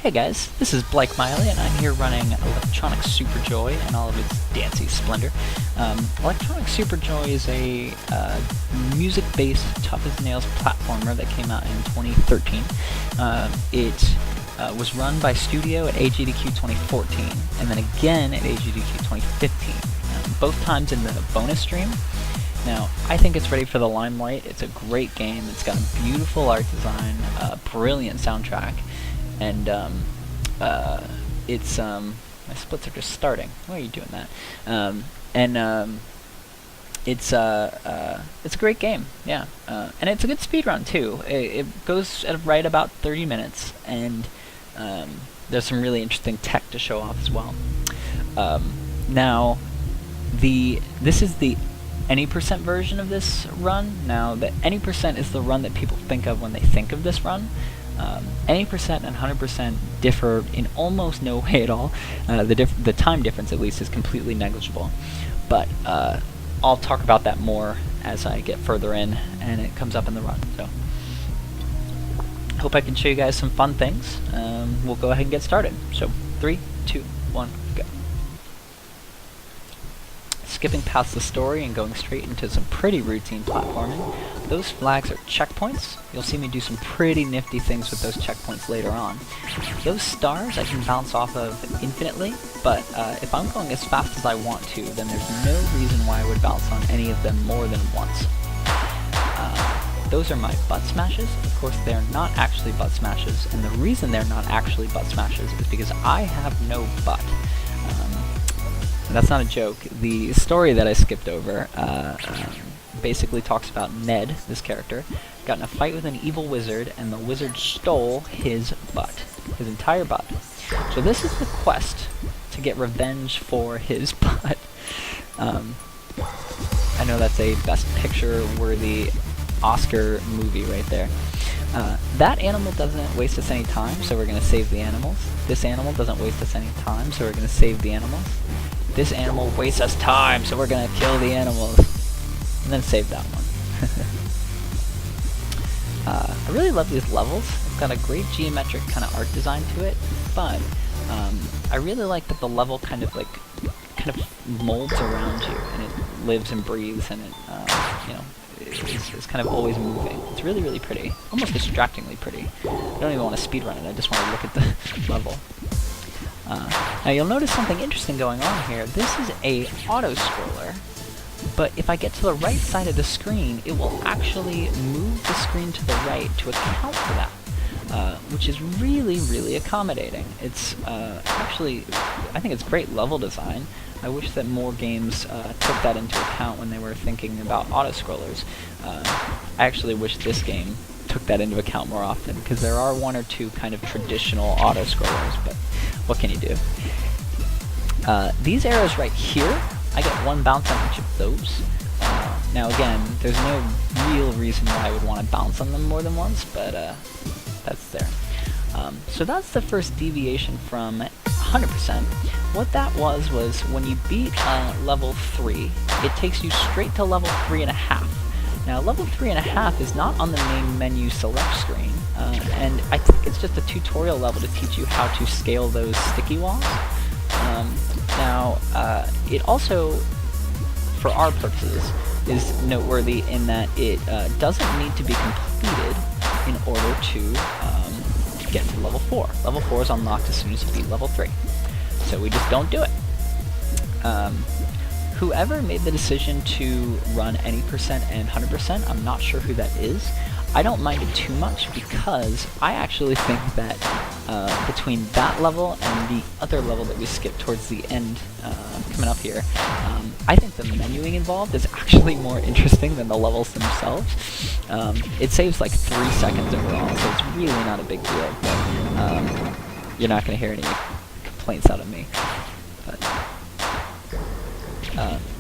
Hey guys, this is Blake Miley, and I'm here running Electronic Superjoy and all of its dancy splendor. Electronic Superjoy is a music-based, tough-as-nails platformer that came out in 2013. It was run by Studio at AGDQ 2014, and then again at AGDQ 2015, both times in the bonus stream. Now, I think it's ready for the limelight. It's a great game. It's got a beautiful art design, a brilliant soundtrack, and my splits are just starting. Why are you doing that? It's a great game, yeah. And it's a good speedrun too. It goes at right about 30 minutes, and there's some really interesting tech to show off as well. Now, this is the any percent version of this run. Now, the any percent is the run that people think of when they think of this run. Any percent and 100% differ in almost no way at all. The time difference, at least, is completely negligible. But I'll talk about that more as I get further in and it comes up in the run. So, hope I can show you guys some fun things. We'll go ahead and get started. So, 3, 2, 1, go. Skipping past the story and going straight into some pretty routine platforming. Those flags are checkpoints. You'll see me do some pretty nifty things with those checkpoints later on. Those stars I can bounce off of infinitely, but if I'm going as fast as I want to, then there's no reason why I would bounce on any of them more than once. Those are my butt smashes. Of course, they're not actually butt smashes, and the reason they're not actually butt smashes is because I have no butt. That's not a joke. The story that I skipped over basically talks about Ned, this character, got in a fight with an evil wizard, and the wizard stole his butt, his entire butt. So this is the quest to get revenge for his butt. I know that's a Best Picture-worthy Oscar movie right there. That animal doesn't waste us any time, so we're going to save the animals. This animal doesn't waste us any time, so we're going to save the animals. This animal wastes us time, so we're gonna kill the animals. And then save that one. I really love these levels. It's got a great geometric kind of art design to it, but I really like that the level kind of molds around you, and it lives and breathes, and it it's kind of always moving. It's really, really pretty. Almost distractingly pretty. I don't even want to speedrun it, I just want to look at the level. Now you'll notice something interesting going on here. This is a auto-scroller, but if I get to the right side of the screen, it will actually move the screen to the right to account for that, which is really, really accommodating. It's actually, I think it's great level design. I wish that more games took that into account when they were thinking about auto-scrollers. I actually wish this game took that into account more often, because there are one or two kind of traditional auto-scrollers, but what can you do? These arrows right here, I get one bounce on each of those. Now again, there's no real reason why I would want to bounce on them more than once, but that's there. So that's the first deviation from 100%. What that was when you beat level 3, it takes you straight to level 3.5. Now, level 3.5 is not on the main menu select screen, and I think it's just a tutorial level to teach you how to scale those sticky walls. It also, for our purposes, is noteworthy in that it doesn't need to be completed in order to get to level 4. Level 4 is unlocked as soon as you beat level 3. So we just don't do it. Whoever made the decision to run any percent and 100%, I'm not sure who that is. I don't mind it too much because I actually think that between that level and the other level that we skipped towards the end coming up here, I think the menuing involved is actually more interesting than the levels themselves. It saves like 3 seconds overall, so it's really not a big deal, but you're not going to hear any complaints out of me. But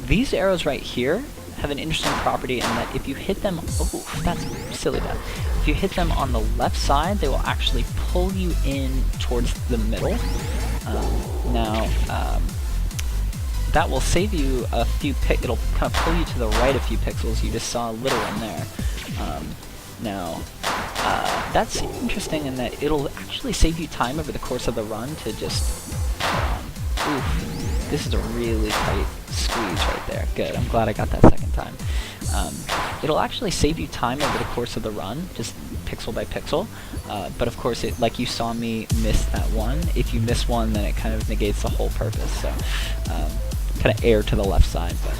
these arrows right here have an interesting property in that if you hit them, oh, that's silly bad. If you hit them on the left side, they will actually pull you in towards the middle. That will save you a few it'll kind of pull you to the right a few pixels. You just saw a little in there. that's interesting in that it'll actually save you time over the course of the run to just... oof, this is a really tight squeeze right there. Good, I'm glad I got that second time. It'll actually save you time over the course of the run, just pixel by pixel. But of course, like you saw me miss that one. If you miss one, then it kind of negates the whole purpose. So kind of air to the left side. But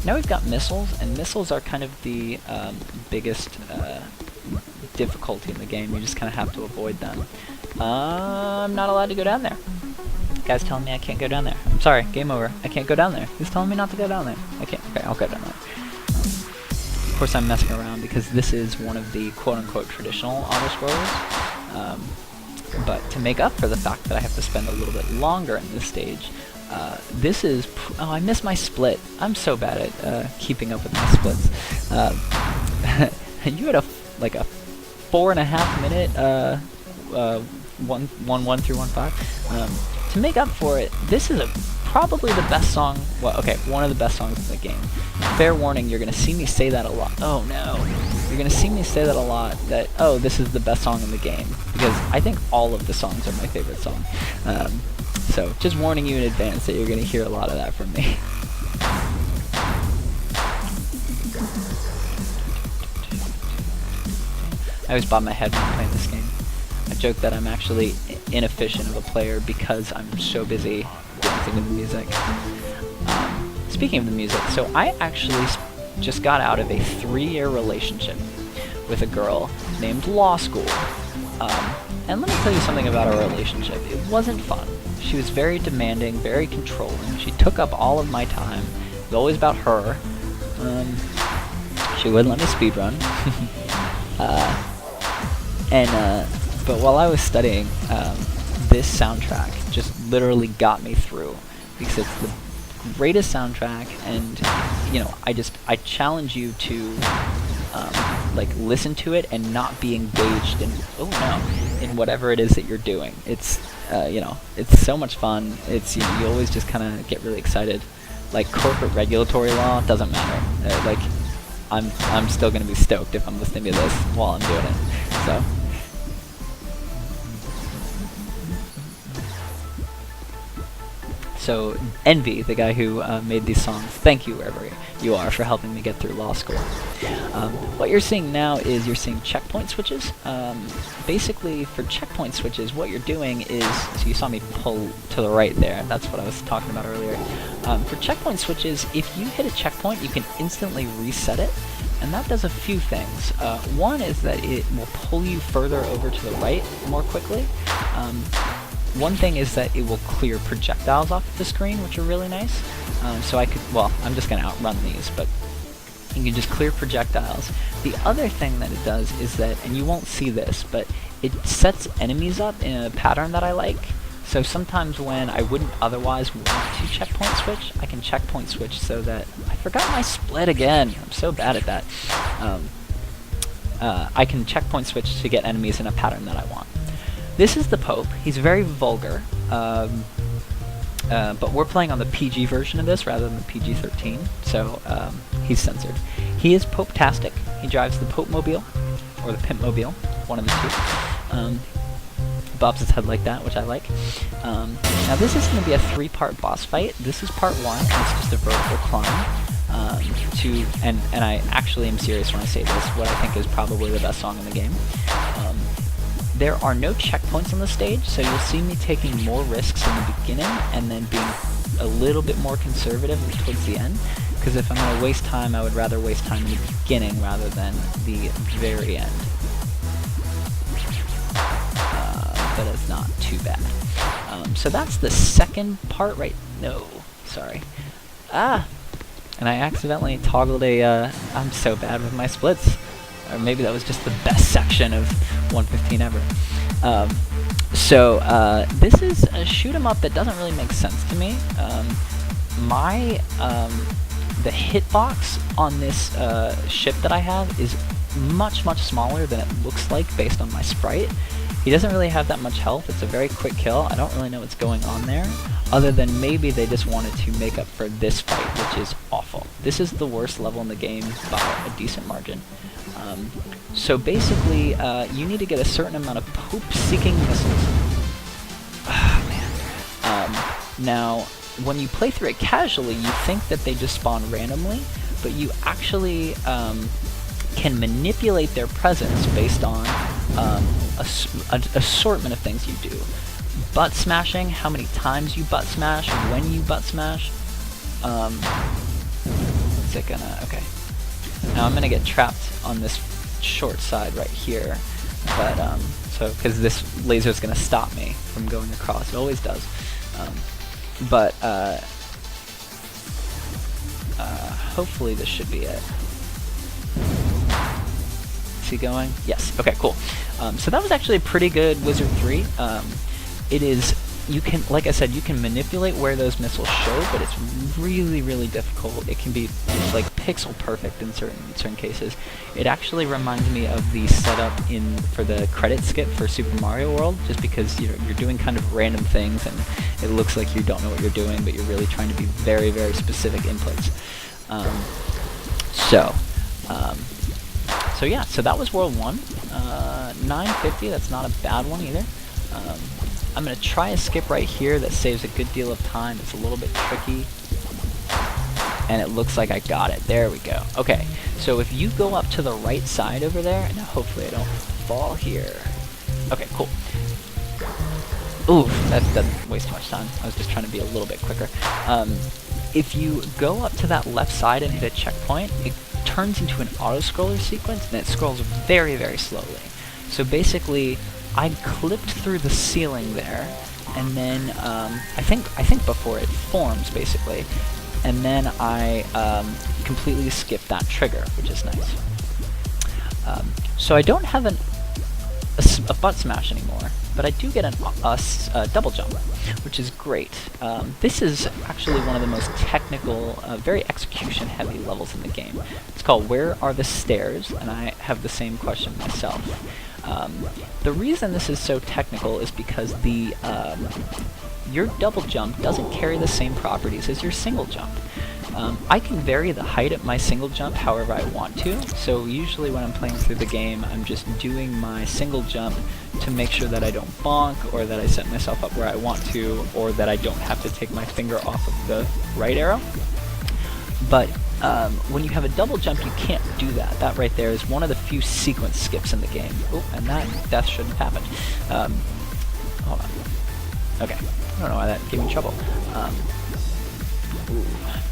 now we've got missiles, and missiles are kind of the biggest difficulty in the game. You just kind of have to avoid them. I'm not allowed to go down there. The guy's telling me I can't go down there. I'm sorry, game over. I can't go down there. He's telling me not to go down there. I can't. Okay, I'll go down there. Of course, I'm messing around because this is one of the quote-unquote traditional auto-scrollers. But to make up for the fact that I have to spend a little bit longer in this stage, this is... oh, I missed my split. I'm so bad at keeping up with my splits. You had a 4.5 minute 1-1 through 1-5. To make up for it, this is probably the best song. Well, okay, one of the best songs in the game. Fair warning, you're gonna see me say that a lot. Oh no, you're gonna see me say that a lot. That, oh, this is the best song in the game, because I think all of the songs are my favorite song. So just warning you in advance that you're gonna hear a lot of that from me. I always bob my head when I'm playing this game. I joke that I'm actually inefficient of a player because I'm so busy dancing to the music. Speaking of the music, so I actually just got out of a 3-year relationship with a girl named Law School. And let me tell you something about our relationship. It wasn't fun. She was very demanding, very controlling. She took up all of my time. It was always about her. She wouldn't let me speedrun. But while I was studying, this soundtrack just literally got me through, because it's the greatest soundtrack, and you know, I challenge you to listen to it and not be engaged in in whatever it is that you're doing. It's it's so much fun. It's you always just kind of get really excited. Like corporate regulatory law doesn't matter. I'm still gonna be stoked if I'm listening to this while I'm doing it. So. So, Envy, the guy who made these songs, thank you wherever you are for helping me get through law school. What you're seeing now is you're seeing checkpoint switches. Basically, for checkpoint switches, what you're doing is, so you saw me pull to the right there, that's what I was talking about earlier. For checkpoint switches, if you hit a checkpoint, you can instantly reset it, and that does a few things. One is that it will pull you further over to the right more quickly. One thing is that it will clear projectiles off the screen, which are really nice. So I could, well, I'm just going to outrun these, but you can just clear projectiles. The other thing that it does is that, and you won't see this, but it sets enemies up in a pattern that I like. So sometimes when I wouldn't otherwise want to checkpoint switch, I can checkpoint switch so that, I forgot my split again. I'm so bad at that. I can checkpoint switch to get enemies in a pattern that I want. This is the Pope. He's very vulgar, but we're playing on the PG version of this rather than the PG-13, so he's censored. He is Pope-tastic. He drives the Pope-mobile, or the Pimp-mobile, one of the two. Bobs his head like that, which I like. Now this is going to be a 3-part boss fight. This is part 1, and it's just a vertical climb. And I actually am serious when I say this, what I think is probably the best song in the game. There are no checkpoints on the stage, so you'll see me taking more risks in the beginning and then being a little bit more conservative towards the end, because if I'm going to waste time, I would rather waste time in the beginning rather than the very end. But it's not too bad. So that's the second part, right? No, sorry. And I accidentally toggled a, I'm so bad with my splits. Or maybe that was just the best section of 115 ever. This is a shoot 'em up that doesn't really make sense to me. The hitbox on this ship that I have is much smaller than it looks like based on my sprite, He doesn't really have that much health. It's a very quick kill. I don't really know what's going on there, other than maybe they just wanted to make up for this fight, which is awful. This is the worst level in the game by a decent margin. So basically, you need to get a certain amount of poop-seeking missiles. Ah, man. Now, when you play through it casually, you think that they just spawn randomly, but you actually can manipulate their presence based on an assortment of things you do. Butt smashing, how many times you butt smash, when you butt smash. Is it gonna... okay. Now I'm gonna get trapped on this short side right here, but so because this laser is gonna stop me from going across. It always does. Hopefully this should be it. Is he going? Yes. Okay, cool. So that was actually a pretty good Wizard 3. It is, you can, like I said, you can manipulate where those missiles show, but it's really, really difficult. It can be like pixel perfect in certain cases. It actually reminds me of the setup for the credit skip for Super Mario World, just because you're doing kind of random things and it looks like you don't know what you're doing, but you're really trying to be very, very specific inputs. So yeah, so that was World 1. 950, that's not a bad one either. I'm going to try a skip right here that saves a good deal of time. It's a little bit tricky. And it looks like I got it. There we go. Okay, so if you go up to the right side over there, and hopefully I don't fall here. Okay, cool. Ooh, that doesn't waste too much time. I was just trying to be a little bit quicker. If you go up to that left side and hit a checkpoint, it turns into an auto-scroller sequence, and it scrolls very, very slowly. So basically, I clipped through the ceiling there, and then I think before it forms, basically, and then I completely skipped that trigger, which is nice. So I don't have a butt smash anymore, but I do get a double jump, which is great. This is actually one of the most technical, very execution-heavy levels in the game. It's called Where Are the Stairs, and I have the same question myself. The reason this is so technical is because your double jump doesn't carry the same properties as your single jump. I can vary the height of my single jump however I want to, so usually when I'm playing through the game, I'm just doing my single jump to make sure that I don't bonk, or that I set myself up where I want to, or that I don't have to take my finger off of the right arrow. But when you have a double jump, you can't do that. That right there is one of the few sequence skips in the game. Oh, and that death shouldn't happen. Hold on. Okay. I don't know why that gave me trouble.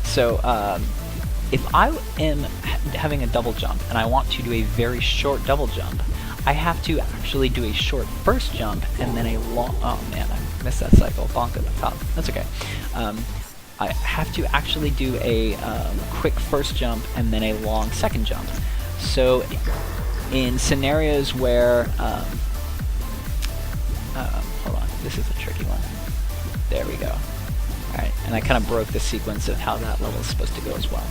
So, if I am having a double jump and I want to do a very short double jump, I have to actually do a short first jump and then a long... oh man, I missed that cycle. Bonk at the top. That's okay. I have to actually do a quick first jump and then a long second jump. So, in scenarios where... hold on, this is a tricky one. There we go. Alright, and I kind of broke the sequence of how that level is supposed to go as well.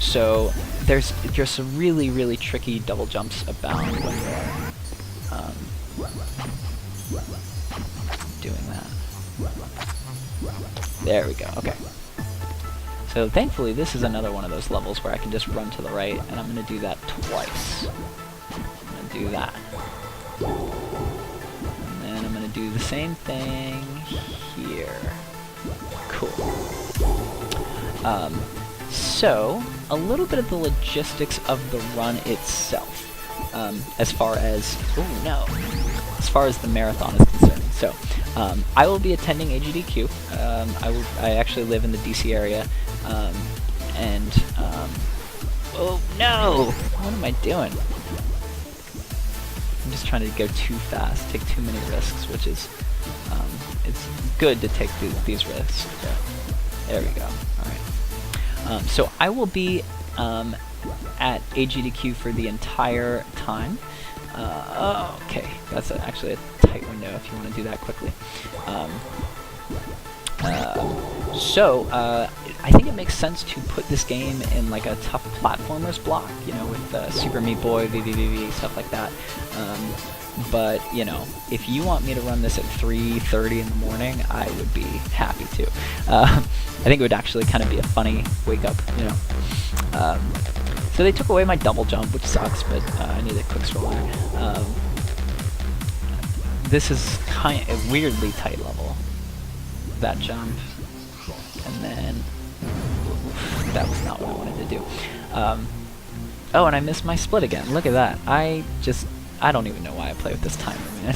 So there's just some really, really tricky double jumps about when you're doing that. There we go, okay. So thankfully this is another one of those levels where I can just run to the right, and I'm going to do that twice. I'm going to do that. And then I'm going to do the same thing here. Cool. So, a little bit of the logistics of the run itself, as far as, oh no, as far as the marathon is concerned. So, I will be attending AGDQ. I actually live in the DC area, oh no! What am I doing? I'm just trying to go too fast, take too many risks, which is, it's good to take these risks. There we go. Alright. So I will be at AGDQ for the entire time. Okay, that's actually a tight window if you want to do that quickly. I think it makes sense to put this game in like a tough platformers block, you know, with Super Meat Boy, VVVV, stuff like that. But, you know, if you want me to run this at 3:30 in the morning, I would be happy to. I think it would actually kind of be a funny wake-up, you know. So they took away my double jump, which sucks, but I need a quick scroller. This is kind of a weirdly tight level, that jump. And then, that was not what I wanted to do. Oh, and I missed my split again. Look at that. I don't even know why I play with this timer, man.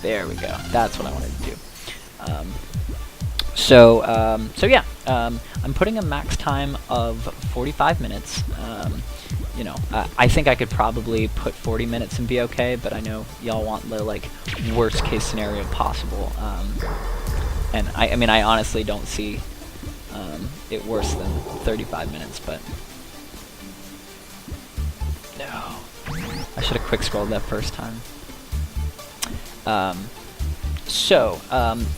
There we go. That's what I wanted to do. So yeah, I'm putting a max time of 45 minutes. You know, I think I could probably put 40 minutes and be okay, but I know y'all want the, like, worst case scenario possible. And I mean, I honestly don't see it worse than 35 minutes, but... No. I should have quick scrolled that first time.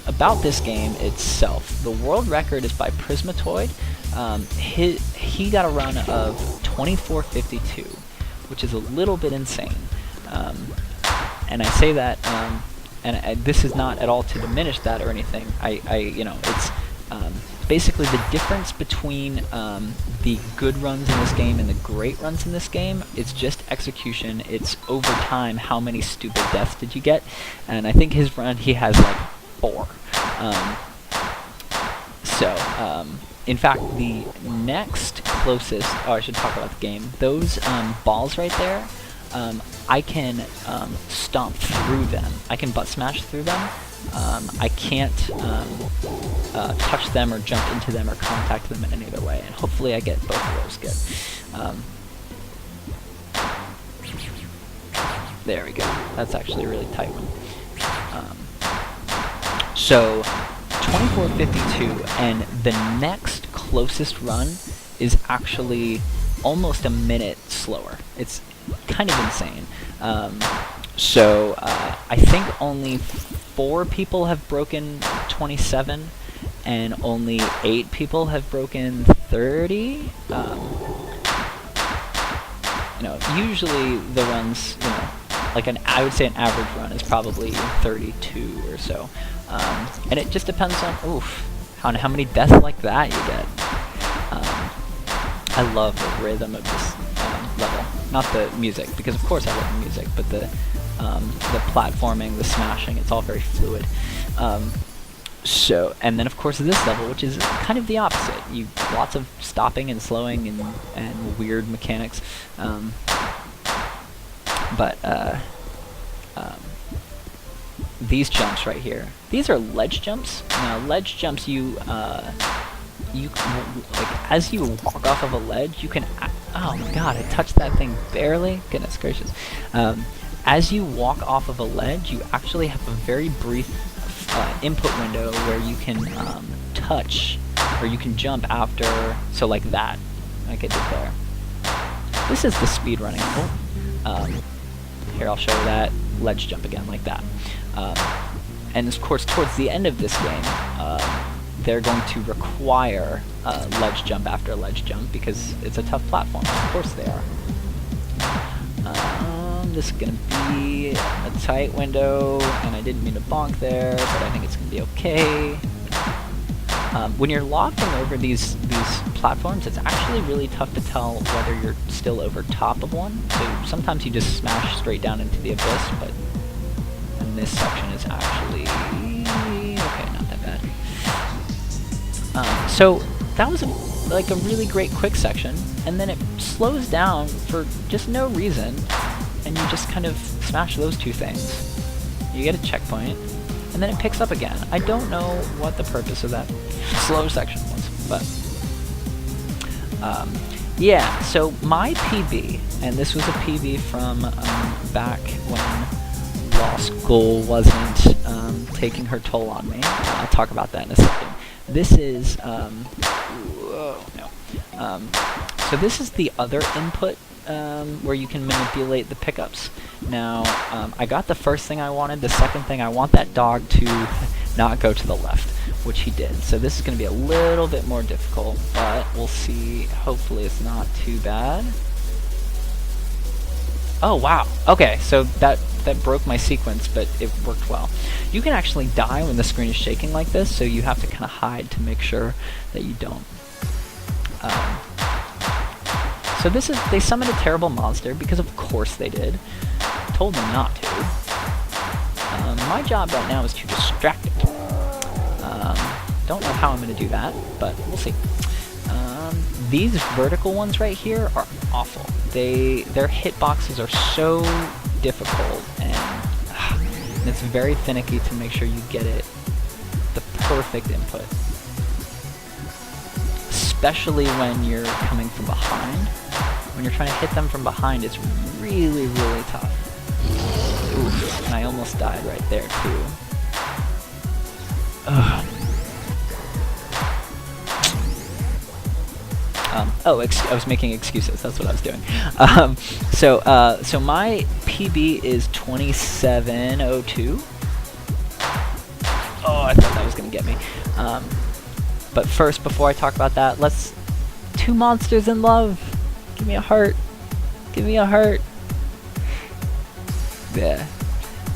About this game itself, the world record is by Prismatoid. He got a run of 24:52, which is a little bit insane. And I say that, this is not at all to diminish that or anything. You know, it's basically the difference between the good runs in this game and the great runs in this game. It's just execution. It's over time, how many stupid deaths did you get? And I think his run, he has like 4. In fact, the next closest, I should talk about the game. Those balls right there, I can stomp through them. I can butt smash through them. I can't touch them or jump into them or contact them in any other way, and hopefully I get both of those good. There we go. That's actually a really tight one. So 24:52, and the next closest run is actually almost a minute slower. It's kind of insane. I think only 4 people have broken 27, and only 8 people have broken 30. You know, usually the runs, you know, like I would say an average run is probably 32 or so. And it just depends on how many deaths like that you get. I love the rhythm of this level. Not the music, because of course I love the music, but the platforming, the smashing, it's all very fluid. And then of course this level, which is kind of the opposite. Lots of stopping and slowing and weird mechanics. These jumps right here, these are ledge jumps. Now ledge jumps, like as you walk off of a ledge, you can. Oh my god, I touched that thing barely. Goodness gracious. As you walk off of a ledge, you actually have a very brief input window where you can touch, or you can jump after, so like that, like I did there. This is the speedrunning tool. Here, I'll show you that. Ledge jump again, like that. And of course, towards the end of this game, they're going to require ledge jump after ledge jump, because it's a tough platform. Of course they are. This is going to be a tight window, and I didn't mean to bonk there, but I think it's going to be okay. When you're lofting over these platforms, it's actually really tough to tell whether you're still over top of one. So sometimes you just smash straight down into the abyss, but and this section is actually okay, not that bad. So that was like a really great quick section, and then it slows down for just no reason. And you just kind of smash those 2 things. You get a checkpoint, and then it picks up again. I don't know what the purpose of that slow section was, but yeah. So my PB, and this was a PB from back when law school wasn't taking her toll on me. I'll talk about that in a second. This is so this is the other input. Where you can manipulate the pickups. Now, I got the first thing I wanted. The second thing, I want that dog to not go to the left, which he did. So this is going to be a little bit more difficult, but we'll see. Hopefully it's not too bad. Oh wow, okay, so that broke my sequence, but it worked well. You can actually die when the screen is shaking like this, so you have to kind of hide to make sure that you don't. So this is, they summoned a terrible monster, because of course they did. Told them not to. My job right now is to distract it. Don't know how I'm going to do that, but we'll see. These vertical ones right here are awful. Their hitboxes are so difficult, and it's very finicky to make sure you get it the perfect input. Especially when you're coming from behind. When you're trying to hit them from behind, it's really, really tough. Oof, and I almost died right there too. Ugh. I was making excuses. That's what I was doing. So my PB is 27:02. Oh, I thought that was gonna get me. But first, before I talk about that, let's... Two monsters in love. Give me a heart. Give me a heart. Yeah.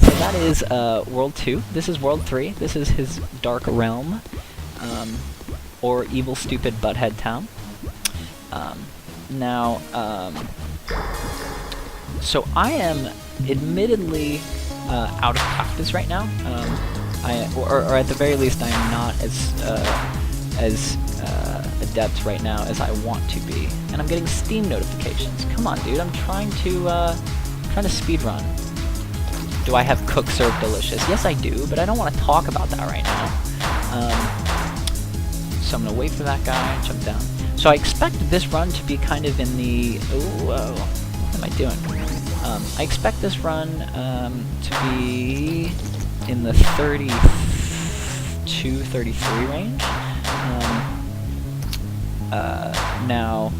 So that is World 2. This is World 3. This is his Dark Realm, or Evil Stupid Butthead Town. So I am admittedly out of practice right now. Or at the very least, I am not as adept right now as I want to be, and I'm getting Steam notifications. Come on, dude! I'm trying to speedrun. Do I have Cook Serve Delicious? Yes, I do, but I don't want to talk about that right now. So I'm gonna wait for that guy and jump down. So I expect this run to be kind of in the... what am I doing? I expect this run to be in the 32, 33 range. Now,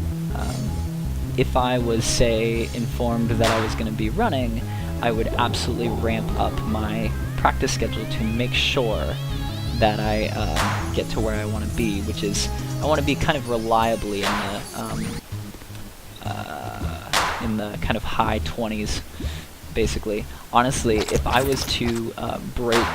if I was, say, informed that I was going to be running, I would absolutely ramp up my practice schedule to make sure that I get to where I want to be, which is, I want to be kind of reliably in the kind of high 20s, basically. Honestly, if I was to break,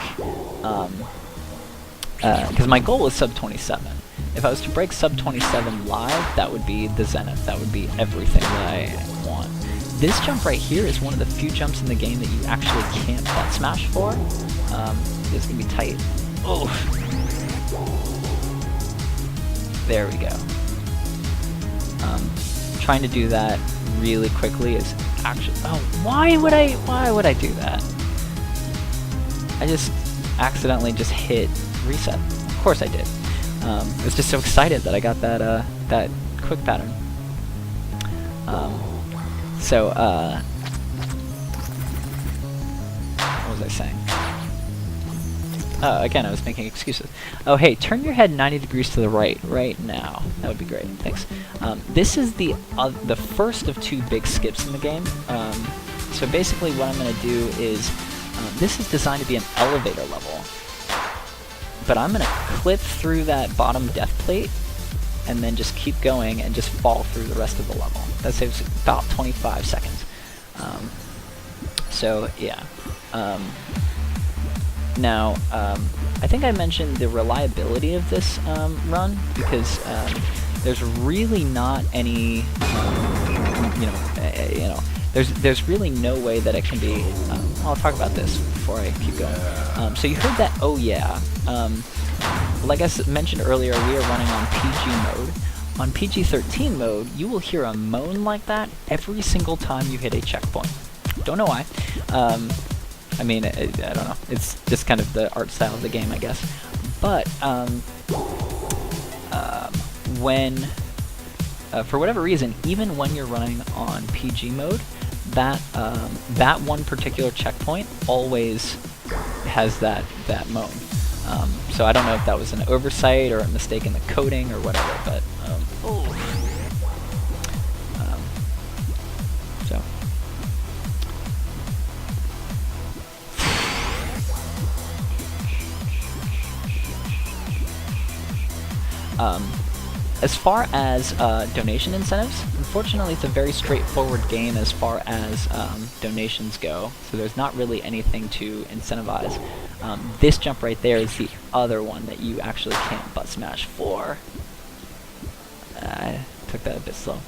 because my goal is sub 27. If I was to break sub 27 live, that would be the zenith. That would be everything that I want. This jump right here is one of the few jumps in the game that you actually can't butt smash for. It's gonna be tight. Oh, there we go. Trying to do that really quickly is actually... Oh, why would I do that? I just accidentally just hit reset. Of course I did. I was just so excited that I got that that quick pattern. What was I saying? Again, I was making excuses. Oh, hey, turn your head 90 degrees to the right now. That would be great. Thanks. This is the first of two big skips in the game. So basically what I'm going to do is, this is designed to be an elevator level. But I'm going to clip through that bottom death plate, and then just keep going and just fall through the rest of the level. That saves about 25 seconds. So, yeah. Now, I think I mentioned the reliability of this run, because there's really not any, there's really no way that it can be... I'll talk about this before I keep going. So you heard that, oh yeah. Like I mentioned earlier, we are running on PG mode. On PG-13 mode, you will hear a moan like that every single time you hit a checkpoint. Don't know why. I mean, I don't know. It's just kind of the art style of the game, I guess. But for whatever reason, even when you're running on PG mode, that one particular checkpoint always has that moan. So I don't know if that was an oversight or a mistake in the coding or whatever, but so. As far as donation incentives, unfortunately it's a very straightforward game as far as donations go, so there's not really anything to incentivize. This jump right there is the other one that you actually can't butt smash for. I took that a bit slow.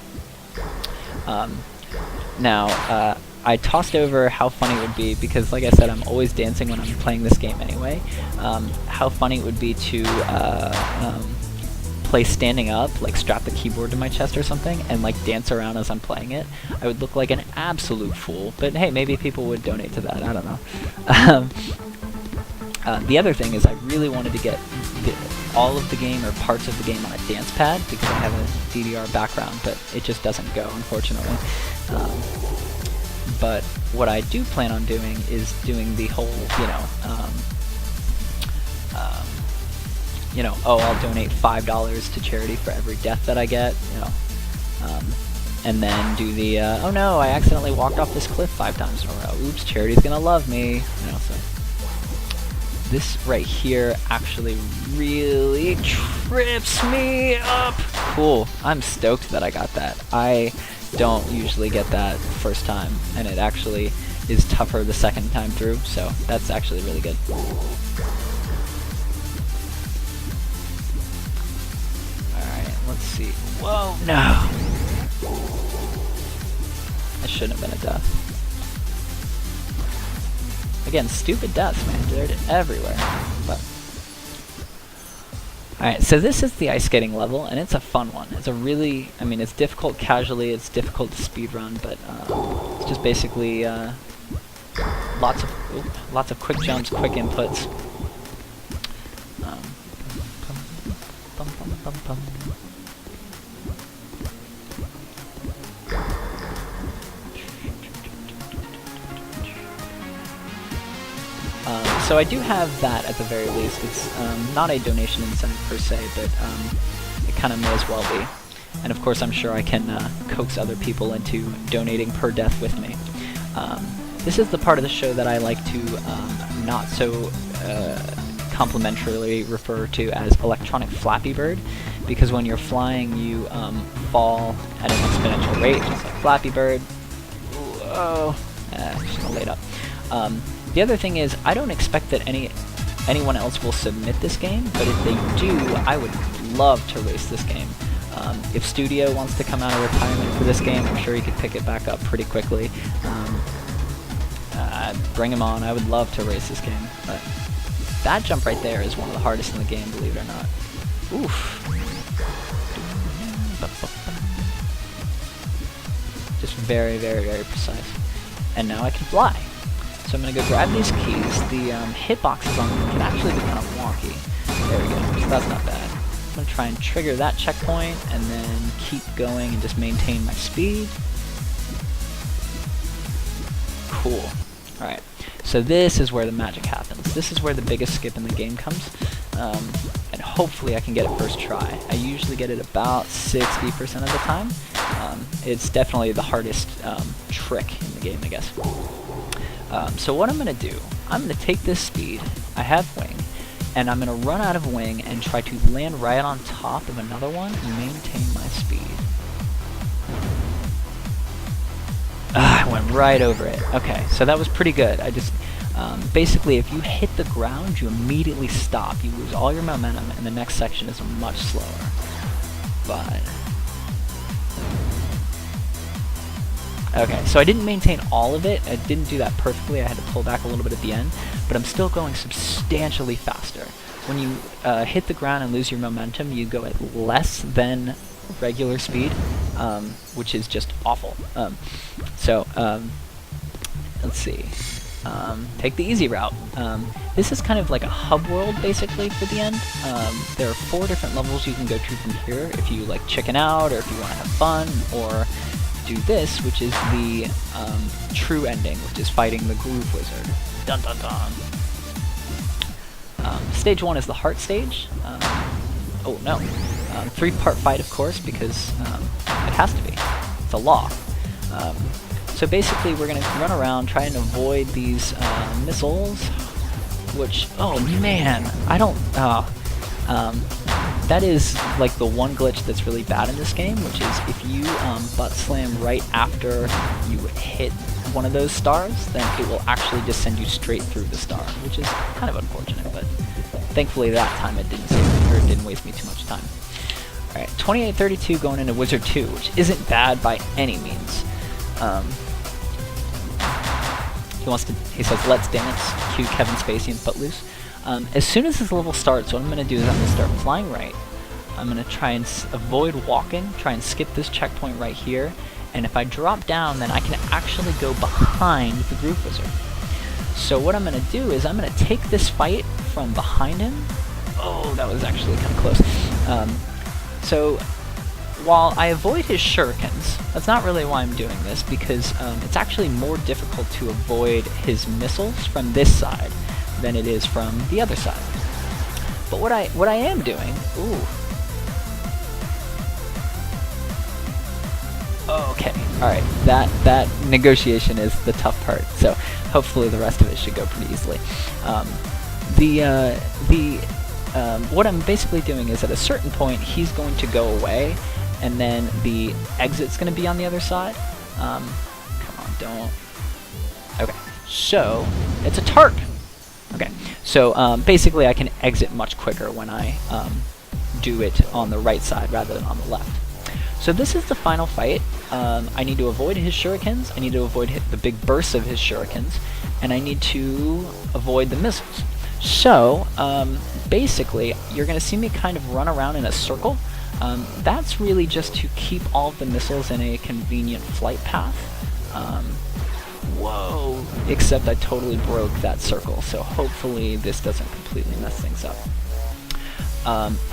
Now, I tossed over how funny it would be, because like I said, I'm always dancing when I'm playing this game anyway, how funny it would be to play standing up, like strap the keyboard to my chest or something, and like dance around as I'm playing it. I would look like an absolute fool, but hey, maybe people would donate to that, I don't know. The other thing is I really wanted to get all of the game or parts of the game on a dance pad, because I have a DDR background, but it just doesn't go, unfortunately. But what I do plan on doing is doing the whole, oh, I'll donate $5 to charity for every death that I get, and then do the, oh no, I accidentally walked off this cliff 5 times in a row. Oops, charity's gonna love me, so. This right here actually really trips me up. Cool, I'm stoked that I got that. I don't usually get that first time, and it actually is tougher the second time through, so that's actually really good. Alright, let's see. Whoa, no! That shouldn't have been a death. Again, stupid deaths, man. They're everywhere. But alright, so this is the ice skating level, and it's a fun one. It's a really, it's difficult casually, it's difficult to speedrun, but it's just basically lots of quick jumps, quick inputs. So I do have that at the very least. It's not a donation incentive per se, but it kind of may as well be. And of course I'm sure I can coax other people into donating per death with me. This is the part of the show that I like to not so complimentarily refer to as electronic Flappy Bird, because when you're flying you fall at an exponential rate, just like Flappy Bird. Whoa! Just gonna lay it up. The other thing is, I don't expect that anyone else will submit this game, but if they do, I would love to race this game. If Studio wants to come out of retirement for this game, I'm sure he could pick it back up pretty quickly. Bring him on, I would love to race this game. But that jump right there is one of the hardest in the game, believe it or not. Oof. Just very, very, very precise. And now I can fly. So I'm going to go grab these keys. The hitboxes on them can actually be kind of wonky. There we go, so that's not bad. I'm going to try and trigger that checkpoint and then keep going and just maintain my speed. Cool. Alright, so this is where the magic happens. This is where the biggest skip in the game comes. And hopefully I can get it first try. I usually get it about 60% of the time. It's definitely the hardest trick in the game, I guess. So what I'm going to do, I'm going to take this speed, I have wing, and I'm going to run out of wing and try to land right on top of another one and maintain my speed. I went right over it. Okay, so that was pretty good. I just, basically if you hit the ground, you immediately stop. You lose all your momentum, and the next section is much slower. But okay, so I didn't maintain all of it. I didn't do that perfectly. I had to pull back a little bit at the end, but I'm still going substantially faster. When you hit the ground and lose your momentum, you go at less than regular speed, which is just awful. Let's see. Take the easy route. This is kind of like a hub world, basically, for the end. There are 4 different levels you can go to from here if you like chicken out, or if you want to have fun, or do this, which is the true ending, which is fighting the Groove Wizard. Dun dun dun. Stage 1 is the heart stage. Oh no. 3-part fight, of course, because it has to be. It's a law. So basically we're going to run around, try and avoid these missiles, which, oh man, I don't, that is like the one glitch that's really bad in this game, which is if you butt slam right after you hit one of those stars, then it will actually just send you straight through the star, which is kind of unfortunate, but thankfully that time it didn't save me, or it didn't waste me too much time. Alright, 28-32 going into Wizard 2, which isn't bad by any means. He says, let's dance, cue Kevin Spacey and Footloose. As soon as this level starts, what I'm going to do is I'm going to start flying right. I'm going to try and avoid walking, try and skip this checkpoint right here, and if I drop down, then I can actually go behind the Groove Wizard. So what I'm going to do is I'm going to take this fight from behind him. Oh, that was actually kind of close. So while I avoid his shurikens, that's not really why I'm doing this, because it's actually more difficult to avoid his missiles from this side than it is from the other side. But what I am doing, okay, alright, that negotiation is the tough part, so hopefully the rest of it should go pretty easily. What I'm basically doing is at a certain point he's going to go away, and then the exit's going to be on the other side. Come on, don't. Okay, so it's a tarp. Okay, so basically I can exit much quicker when I do it on the right side rather than on the left. So this is the final fight. I need to avoid his shurikens, I need to avoid the big bursts of his shurikens, and I need to avoid the missiles. So basically you're going to see me kind of run around in a circle. That's really just to keep all of the missiles in a convenient flight path. Whoa! Except I totally broke that circle, so hopefully this doesn't completely mess things up.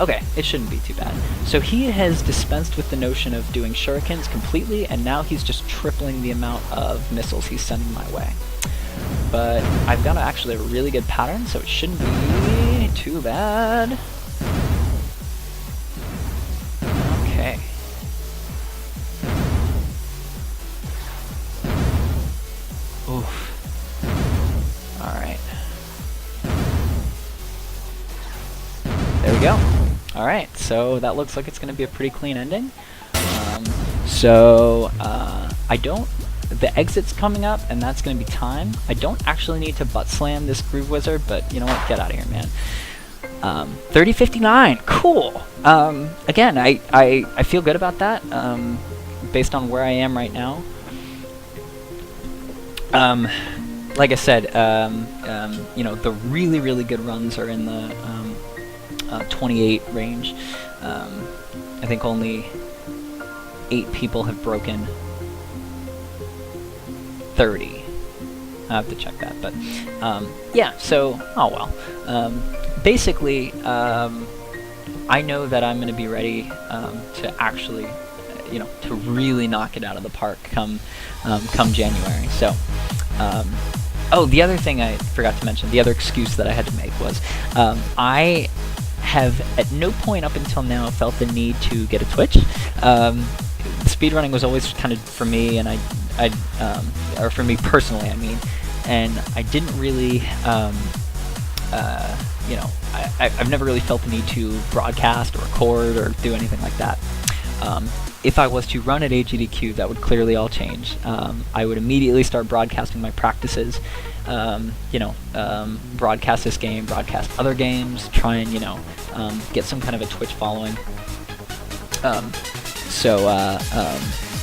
Okay, it shouldn't be too bad. So he has dispensed with the notion of doing shurikens completely, and now he's just tripling the amount of missiles he's sending my way. But I've got actually a really good pattern, so it shouldn't be too bad. Okay. Oof. Alright. There we go. Alright, so that looks like it's going to be a pretty clean ending. The exit's coming up, and that's going to be time. I don't actually need to butt slam this Groove Wizard, but you know what? Get out of here, man. 30:59, cool. Again, I feel good about that, based on where I am right now. Like I said, you know, the really good runs are in the 28 range. I think only 8 people have broken 30. I have to check that, but yeah, so, oh well. Basically, I know that I'm going to be ready to actually, you know, to really knock it out of the park come January. So, oh, the other thing I forgot to mention, the other excuse that I had to make was, I have at no point up until now felt the need to get a Twitch. Speedrunning was always kind of for me, and or for me personally, I mean, and I didn't really, you know, I've never really felt the need to broadcast or record or do anything like that. If I was to run at AGDQ, that would clearly all change. I would immediately start broadcasting my practices, you know, broadcast this game, broadcast other games, try and, you know, get some kind of a Twitch following.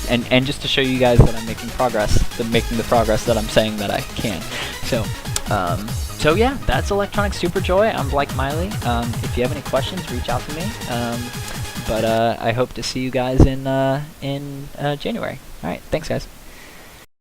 And just to show you guys that I'm making progress, making the progress that I'm saying that I can. So yeah, that's Electronic Super Joy. I'm Blake Miley. If you have any questions, reach out to me. But I hope to see you guys in January. All right, thanks guys.